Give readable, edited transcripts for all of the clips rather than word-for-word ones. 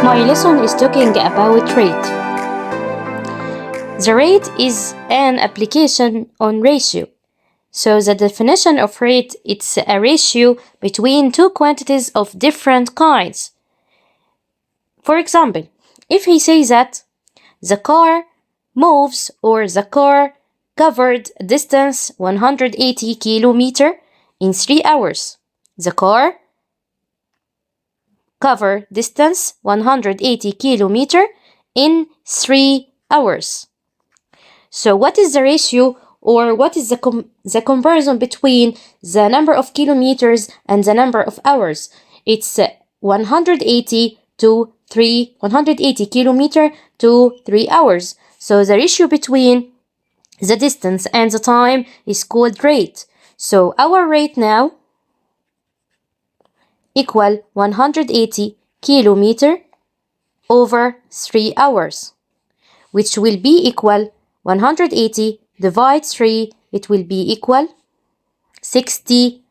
My lesson is talking about rate. The rate is an application on ratio. So the definition of rate, it's a ratio between two quantities of different kinds. For example, if he says that the car moves or the car covered distance 180 kilometer in 3 hours. The car cover distance 180 kilometer in 3 hours. So what is the ratio or what is the comparison between the number of kilometers and the number of hours? It's 180 kilometer to 3 hours. So the ratio between the distance and the time is called rate. So our rate now equal 180 kilometer over 3 hours, which will be equal 180 divide 3, it will be equal 60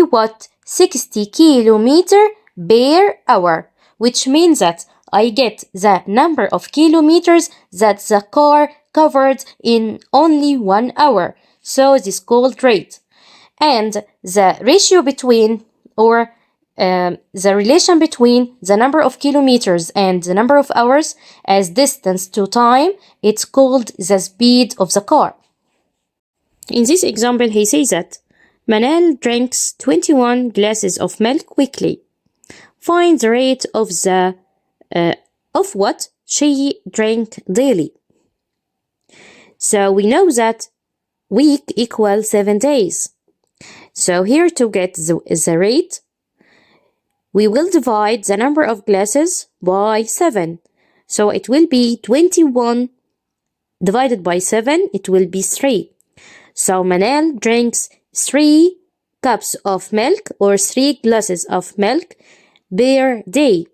what? 60 kilometer per hour, which means that I get the number of kilometers that the car covered in only 1 hour. So it is called rate. And the ratio between or the relation between the number of kilometers and the number of hours as distance to time, it's called the speed of the car. In this example, he says that Manal drinks 21 glasses of milk weekly. Find the rate of what she drank daily. So we know that week equals 7 days. So here to get the rate, we will divide the number of glasses by 7. So it will be 21 divided by 7, it will be 3. So Manal drinks 3 cups of milk or 3 glasses of milk per day.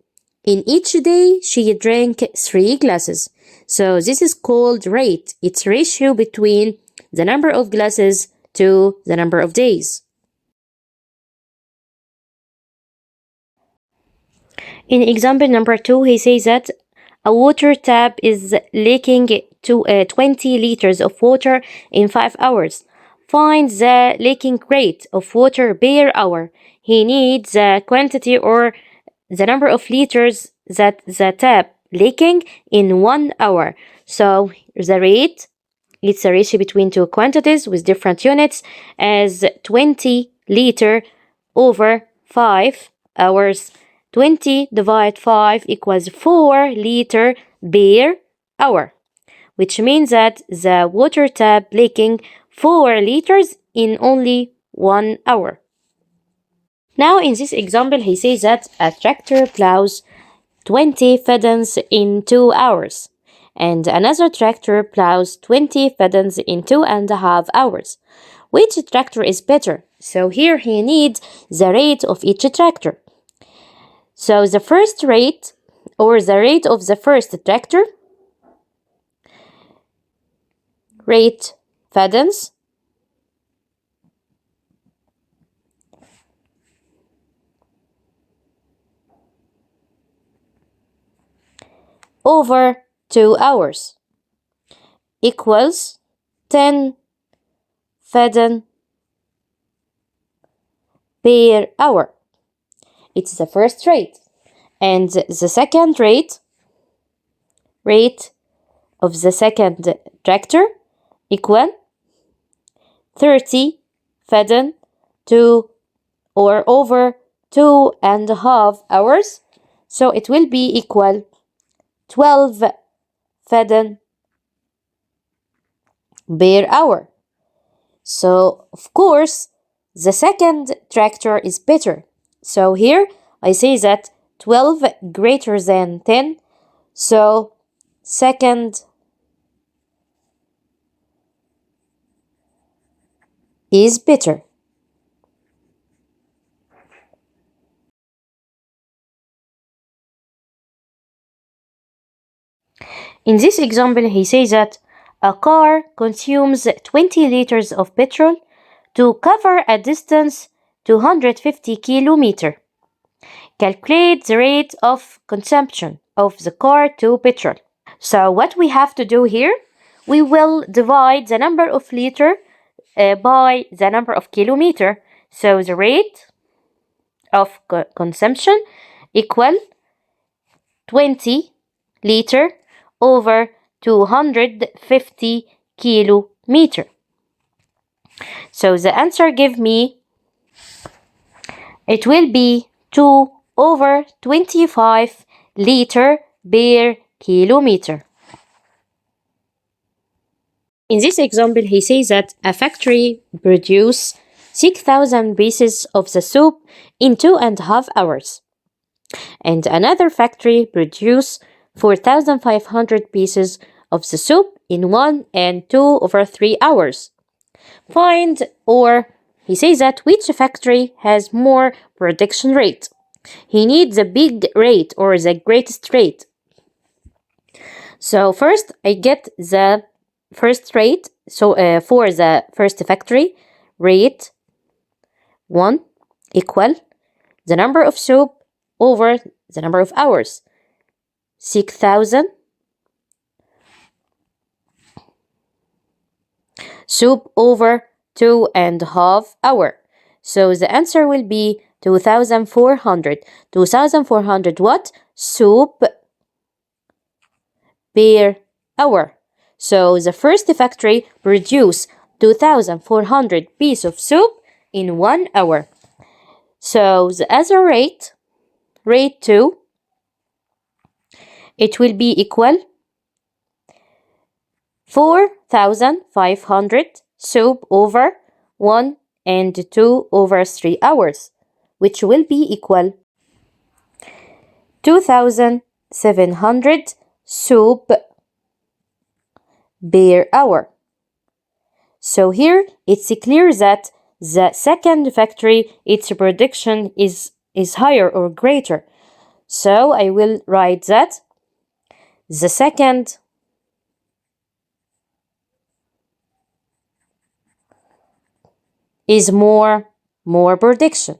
In each day, she drank 3 glasses. So this is called rate. It's ratio between the number of glasses to the number of days. In example number 2, he says that a water tap is leaking 20 liters of water in 5 hours. Find the leaking rate of water per hour. He needs the quantity or the number of liters that the tap leaking in 1 hour. So the rate, it's a ratio between two quantities with different units as 20 liter over 5 hours. 20 divided 5 equals 4 liter per hour, which means that the water tap leaking 4 liters in only 1 hour. Now in this example, he says that a tractor plows 20 fadans in 2 hours, and another tractor plows 20 fadans in 2.5 hours. Which tractor is better? So here he needs the rate of each tractor. So the first rate, or the rate of the first tractor, rate fadans, over 2 hours equals 10 fadan per hour. It's the first rate. And the second rate of the second tractor equal 30 fadan to or over 2.5 hours. So it will be equal 12 fadan per hour. So of course the second tractor is better. So here I say that 12 greater than 10. So second is better. In this example, he says that a car consumes 20 liters of petrol to cover a distance 250 kilometers. Calculate the rate of consumption of the car to petrol. So what we have to do here, we will divide the number of liter by the number of kilometer. So the rate of consumption equal 20 liter over 250 kilometer. So the answer give me, it will be 2 over 25 liter per kilometer. In this example, he says that a factory produces 6,000 pieces of the soup in 2.5 hours, and another factory produces 4,500 pieces of the soup in 1 and 2 over 3 hours. Find, or he says that which factory has more production rate. He needs the big rate or the greatest rate. So first I get the first rate. So for the first factory, rate 1 equal the number of soup over the number of hours. 6,000 soup over 2.5 hours. So the answer will be 2,400. 2,400 what? Soup per hour. So the first factory produced 2,400 pieces of soup in 1 hour. So the other rate, rate 2, it will be equal 4,500 soup over 1 and 2 over 3 hours, which will be equal 2,700 soup per hour. So here it's clear that the second factory, its production is higher or greater. So I will write that the second is more production.